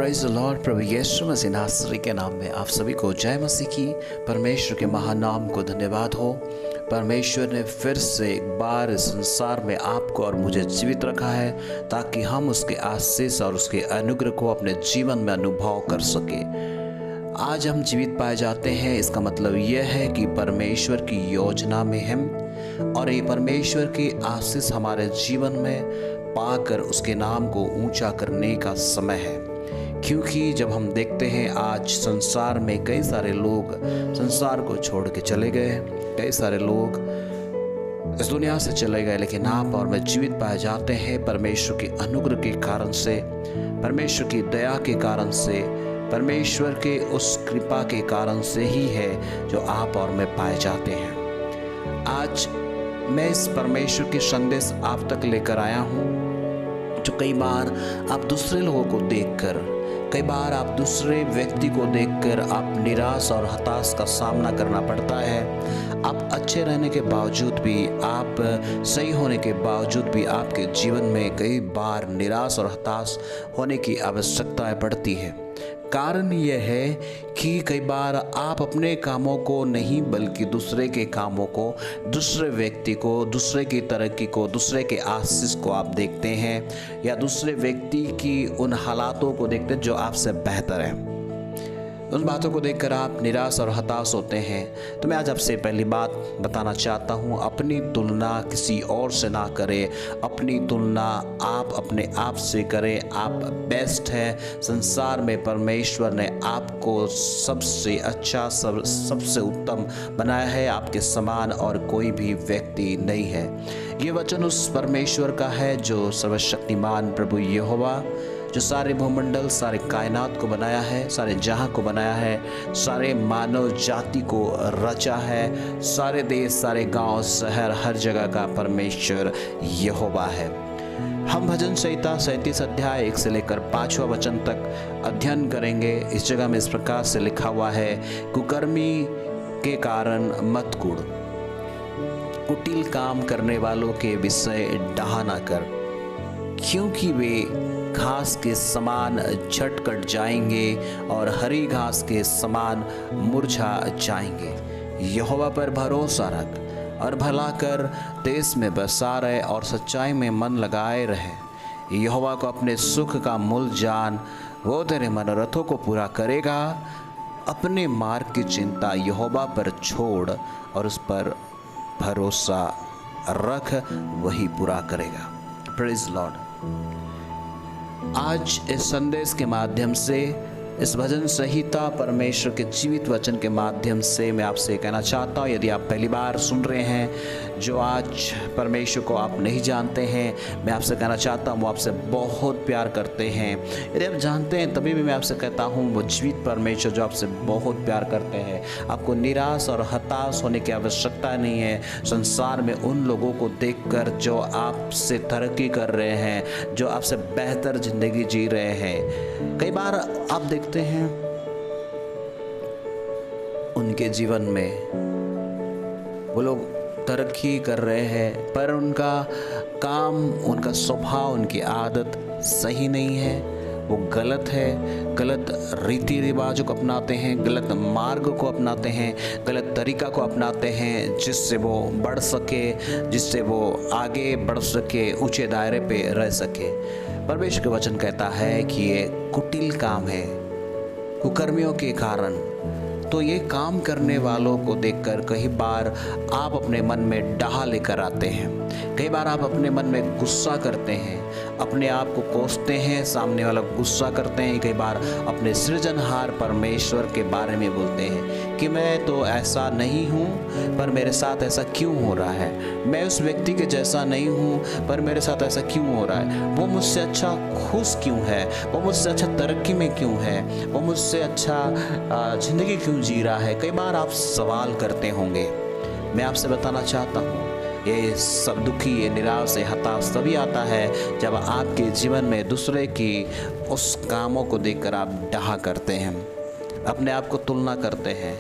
Praise the lord. प्रभु यीशु मसीह नासरी के नाम में आप सभी को जय मसीह की। परमेश्वर के महान नाम को धन्यवाद हो। परमेश्वर ने फिर से एक बार इस संसार में आपको और मुझे जीवित रखा है ताकि हम उसके आशीष और उसके अनुग्रह को अपने जीवन में अनुभव कर सके। आज हम जीवित पाए जाते हैं, इसका मतलब यह है कि परमेश्वर की योजना में हम और ये परमेश्वर की आशीष हमारे जीवन में पाकर उसके नाम को ऊंचा करने का समय है। क्योंकि जब हम देखते हैं आज संसार में कई सारे लोग संसार को छोड़ के चले गए, कई सारे लोग इस दुनिया से चले गए, लेकिन आप और मैं जीवित पाए जाते हैं परमेश्वर के अनुग्रह के कारण से, परमेश्वर की दया के कारण से, परमेश्वर के उस कृपा के कारण से ही है जो आप और मैं पाए जाते हैं। आज मैं इस परमेश्वर के संदेश आप तक लेकर आया हूँ जो कई बार आप दूसरे लोगों को देखकर, कई बार आप दूसरे व्यक्ति को देखकर आप निराश और हताश का सामना करना पड़ता है। आप अच्छे रहने के बावजूद भी, आप सही होने के बावजूद भी आपके जीवन में कई बार निराश और हताश होने की आवश्यकता पड़ती है। कारण यह है कि कई बार आप अपने कामों को नहीं बल्कि दूसरे के कामों को, दूसरे व्यक्ति को, दूसरे की तरक्की को, दूसरे के आशीष को आप देखते हैं या दूसरे व्यक्ति की उन हालातों को देखते हैं जो आपसे बेहतर है। उन बातों को देखकर आप निराश और हताश होते हैं। तो मैं आज आपसे पहली बात बताना चाहता हूँ, अपनी तुलना किसी और से ना करें। अपनी तुलना आप अपने आप से करें। आप बेस्ट हैं। संसार में परमेश्वर ने आपको सबसे अच्छा, सबसे उत्तम बनाया है। आपके समान और कोई भी व्यक्ति नहीं है। ये वचन उस परमेश्वर का है जो सर्वशक्तिमान प्रभु यहोवा, जो सारे भूमंडल, सारे कायनात को बनाया है, सारे जहां को बनाया है, सारे मानव जाति को रचा है, सारे देश, सारे गांव, शहर, हर जगह का परमेश्वर यहोवा है। हम भजन संहिता 37 अध्याय 1 से लेकर 5वां वचन तक अध्ययन करेंगे। इस जगह में इस प्रकार से लिखा हुआ है, कुकर्मी के कारण मत कुढ़, कुटिल काम करने वालों के विषय डहा न कर, क्योंकि वे घास के समान झट कट जाएंगे और हरी घास के समान मुरझा जाएंगे। यहोवा पर भरोसा रख और भला कर, देश में बसा रहे और सच्चाई में मन लगाए रहे। यहोवा को अपने सुख का मूल जान, वो तेरे मनोरथों को पूरा करेगा। अपने मार्ग की चिंता यहोवा पर छोड़ और उस पर भरोसा रख, वही पूरा करेगा। Praise Lord. आज इस संदेश के माध्यम से, इस भजन संहिता परमेश्वर के जीवित वचन के माध्यम से मैं आपसे कहना चाहता हूँ, यदि आप पहली बार सुन रहे हैं, जो आज परमेश्वर को आप नहीं जानते हैं, मैं आपसे कहना चाहता हूँ वो आपसे बहुत प्यार करते हैं। यदि आप जानते हैं तभी भी मैं आपसे कहता हूँ वो जीवित परमेश्वर जो आपसे बहुत प्यार करते हैं। आपको निराश और हताश होने की आवश्यकता नहीं है। संसार में उन लोगों को देखकर जो आपसे तरक्की कर रहे हैं, जो आपसे बेहतर जिंदगी जी रहे हैं, कई बार आप देखते हैं उनके जीवन में वो लोग तरक्की कर रहे हैं, पर उनका काम, उनका स्वभाव, उनकी आदत सही नहीं है। वो गलत है, गलत रीति रिवाजों को अपनाते हैं, गलत मार्ग को अपनाते हैं, गलत तरीका को अपनाते हैं, जिससे वो बढ़ सके, जिससे वो आगे बढ़ सके, ऊंचे दायरे पे रह सके। परमेश्वर का वचन कहता है कि ये कुटिल काम है कुकर्मियों के कारण। तो ये काम करने वालों को देखकर कई बार आप अपने मन में डहा लेकर आते हैं। कई बार आप अपने मन में गुस्सा करते हैं, अपने आप को कोसते हैं, सामने वाला गुस्सा करते हैं। कई बार अपने सृजनहार परमेश्वर के बारे में बोलते हैं कि मैं तो ऐसा नहीं हूँ, पर मेरे साथ ऐसा क्यों हो रहा है। मैं उस व्यक्ति के जैसा नहीं हूँ, पर मेरे साथ ऐसा क्यों हो रहा है। वो मुझसे अच्छा खुश क्यों है, वो मुझसे अच्छा तरक्की में क्यों है, वो मुझसे अच्छा ज़िंदगी क्यों जी रहा है। कई बार आप सवाल करते होंगे। मैं आपसे बताना चाहता हूँ, ये सब दुखी, ये निराश, ये हताश तभी आता है जब आपके जीवन में दूसरे की उस कामों को देखकर आप डहा करते हैं, अपने आप को तुलना करते हैं,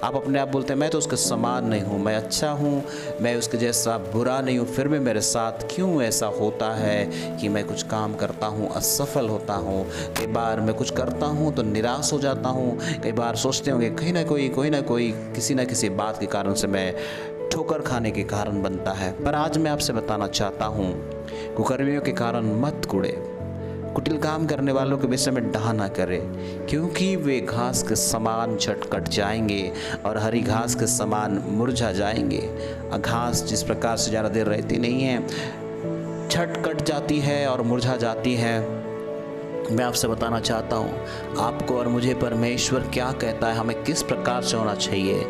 आप अपने आप बोलते हैं मैं तो उसके समान नहीं हूँ, मैं अच्छा हूँ, मैं उसके जैसा बुरा नहीं हूँ, फिर भी मेरे साथ क्यों ऐसा होता है कि मैं कुछ काम करता हूँ असफल होता हूँ। कई बार मैं कुछ करता हूँ तो निराश हो जाता हूँ। कई बार सोचते होंगे कहीं ना कोई किसी न किसी बात के कारण से मैं ठोकर खाने के कारण बनता है। पर आज मैं आपसे बताना चाहता हूँ, कुकर्मियों के कारण मत कुड़े, कुटिल काम करने वालों के विषय में डहा ना करे, क्योंकि वे घास के समान झट कट जाएंगे और हरी घास के समान मुरझा जाएंगे। घास जिस प्रकार से ज़्यादा देर रहती नहीं है, झट कट जाती है और मुरझा जाती है। मैं आपसे बताना चाहता हूँ आपको और मुझे परमेश्वर क्या कहता है, हमें किस प्रकार से होना चाहिए।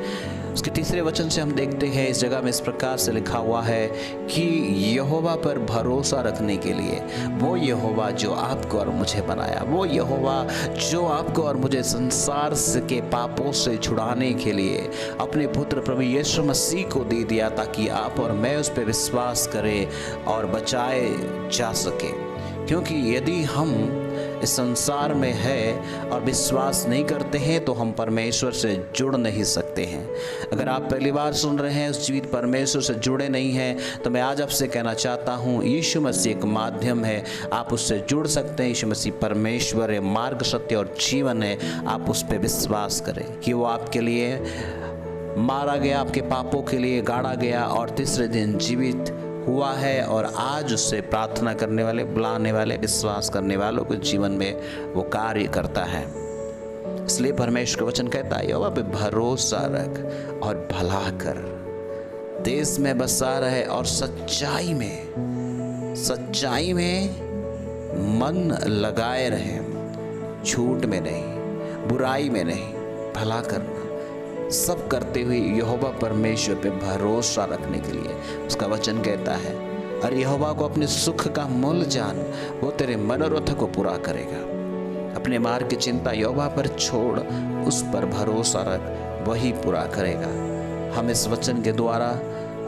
उसके तीसरे वचन से हम देखते हैं, इस जगह में इस प्रकार से लिखा हुआ है कि यहोवा पर भरोसा रखने के लिए, वो यहोवा जो आपको और मुझे बनाया, वो यहोवा जो आपको और मुझे संसार के पापों से छुड़ाने के लिए अपने पुत्र प्रभु यीशु मसीह को दे दिया, ताकि आप और मैं उस पर विश्वास करें और बचाए जा सके। क्योंकि यदि हम इस संसार में है और विश्वास नहीं करते हैं तो हम परमेश्वर से जुड़ नहीं सकते हैं। अगर आप पहली बार सुन रहे हैं, उस जीवित परमेश्वर से जुड़े नहीं हैं, तो मैं आज आपसे कहना चाहता हूँ यीशु मसीह एक माध्यम है, आप उससे जुड़ सकते हैं। यीशु मसीह परमेश्वर है, मार्ग, सत्य और जीवन है। आप उस पर विश्वास करें कि वो आपके लिए मारा गया, आपके पापों के लिए गाड़ा गया और तीसरे दिन जीवित हुआ है, और आज उससे प्रार्थना करने वाले, बुलाने वाले, विश्वास करने वालों के जीवन में वो कार्य करता है। इसलिए परमेश्वर का वचन कहता है यहोवा पे भरोसा रख और भला कर, देश में बसा रहे और सच्चाई में मन लगाए रहे, झूठ में नहीं, बुराई में नहीं, भला करना, सब करते हुए यहोवा परमेश्वर पे भरोसा रखने के लिए। उसका वचन कहता है, और यहोवा को अपने सुख का मूल जान, वो तेरे मनोरथ को पूरा करेगा। अपने मार्ग की चिंता यहोवा पर छोड़, उस पर भरोसा रख, वही पूरा करेगा। हम इस वचन के द्वारा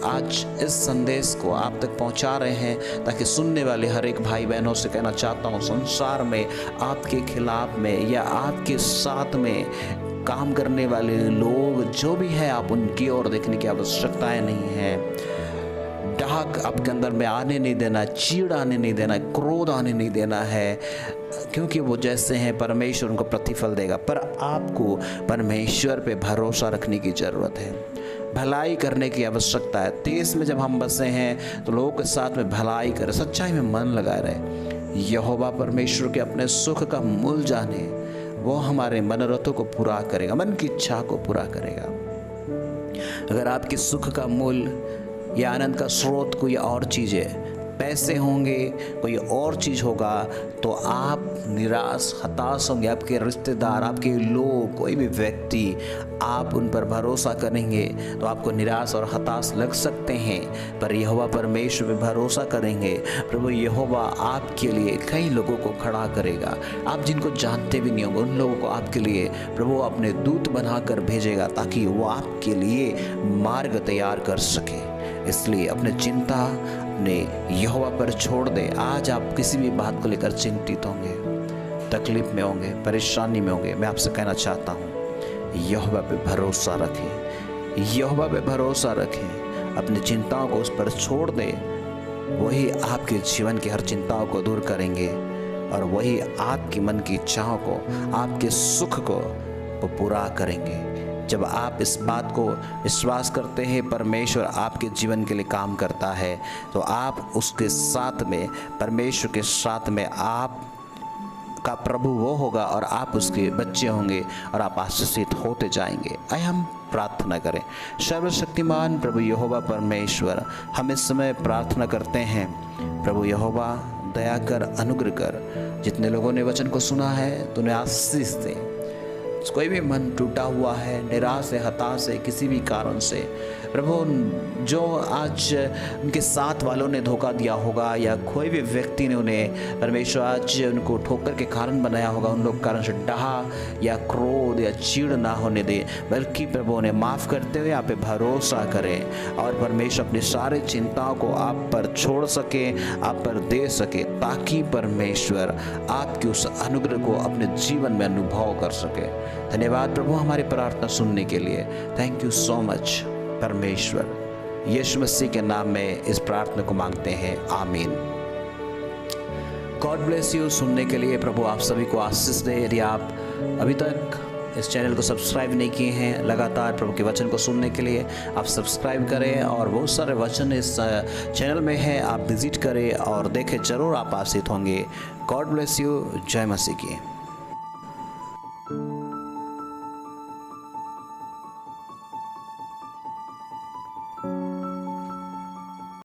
आज इस संदेश को आप तक पहुंचा रहे हैं, ताकि सुनने वाले हर एक भाई बहनों से कहना चाहता हूं, संसार में आपके खिलाफ में या आपके साथ में काम करने वाले लोग जो भी है, आप उनकी ओर देखने की आवश्यकताएं नहीं है। डाक आपके अंदर में आने नहीं देना, चीड़ आने नहीं देना, क्रोध आने नहीं देना है, क्योंकि वो जैसे हैं परमेश्वर उनको प्रतिफल देगा। पर आपको परमेश्वर पे भरोसा रखने की ज़रूरत है, भलाई करने की आवश्यकता है। देश में जब हम बसे हैं तो लोगों के साथ में भलाई करें, सच्चाई में मन लगाए रहे। यहोवा परमेश्वर के अपने सुख का मूल जाने, वो हमारे मनोरथों को पूरा करेगा, मन की इच्छा को पूरा करेगा। अगर आपके सुख का मूल या आनंद का स्रोत कोई और चीज़ है, पैसे होंगे, कोई और चीज़ होगा, तो आप निराश, हताश होंगे। आपके रिश्तेदार, आपके लोग, कोई भी व्यक्ति, आप उन पर भरोसा करेंगे तो आपको निराश और हताश लग सकते हैं। पर यहोवा परमेश्वर पे भरोसा करेंगे, प्रभु यहोवा आपके लिए कई लोगों को खड़ा करेगा। आप जिनको जानते भी नहीं होंगे, उन लोगों को आपके लिए प्रभु अपने दूत बनाकर भेजेगा, ताकि वो आपके लिए मार्ग तैयार कर सके। इसलिए अपने चिंता अपने यहोवा पर छोड़ दे। आज आप किसी भी बात को लेकर चिंतित होंगे, तकलीफ में होंगे, परेशानी में होंगे, मैं आपसे कहना चाहता हूँ यहोवा पे भरोसा रखें, यहोवा पे भरोसा रखें, अपनी चिंताओं को उस पर छोड़ दे। वही आपके जीवन की हर चिंताओं को दूर करेंगे और वही आपकी मन की इच्छाओं को, आपके सुख को वो पूरा करेंगे। जब आप इस बात को विश्वास करते हैं, परमेश्वर आपके जीवन के लिए काम करता है, तो आप उसके साथ में, परमेश्वर के साथ में आप का प्रभु वो होगा और आप उसके बच्चे होंगे और आप आशीषित होते जाएंगे। आइए हम प्रार्थना करें। सर्वशक्तिमान प्रभु यहोवा परमेश्वर, हम इस समय प्रार्थना करते हैं, प्रभु यहोवा दया कर, अनुग्रह कर। जितने लोगों ने वचन को सुना है तो उन्हें आशीष दे। कोई भी मन टूटा हुआ है, निराश है, हताश है, किसी भी कारण से, प्रभु जो आज उनके साथ वालों ने धोखा दिया होगा या कोई भी व्यक्ति ने उन्हें, परमेश्वर आज उनको ठोकर के कारण बनाया होगा, उन लोग कारण से डहा या क्रोध या चीड़ ना होने दे, बल्कि प्रभु उन्हें माफ़ करते हुए आप पे भरोसा करें और परमेश्वर अपनी सारी चिंताओं को आप पर छोड़ सके, आप पर दे सके, ताकि परमेश्वर आपके उस अनुग्रह को अपने जीवन में अनुभव कर सके। धन्यवाद प्रभु हमारी प्रार्थना सुनने के लिए। थैंक यू सो मच परमेश्वर। यीशु मसीह के नाम में इस प्रार्थना को मांगते हैं, आमीन। God bless you. सुनने के लिए प्रभु आप सभी को आशीष दे। यदि आप अभी तक इस चैनल को सब्सक्राइब नहीं किए हैं, लगातार प्रभु के वचन को सुनने के लिए आप सब्सक्राइब करें, और बहुत सारे वचन इस चैनल में हैं, आप विजिट करें और देखें, ज़रूर आप आशीषित होंगे। God bless you. जय मसीह की।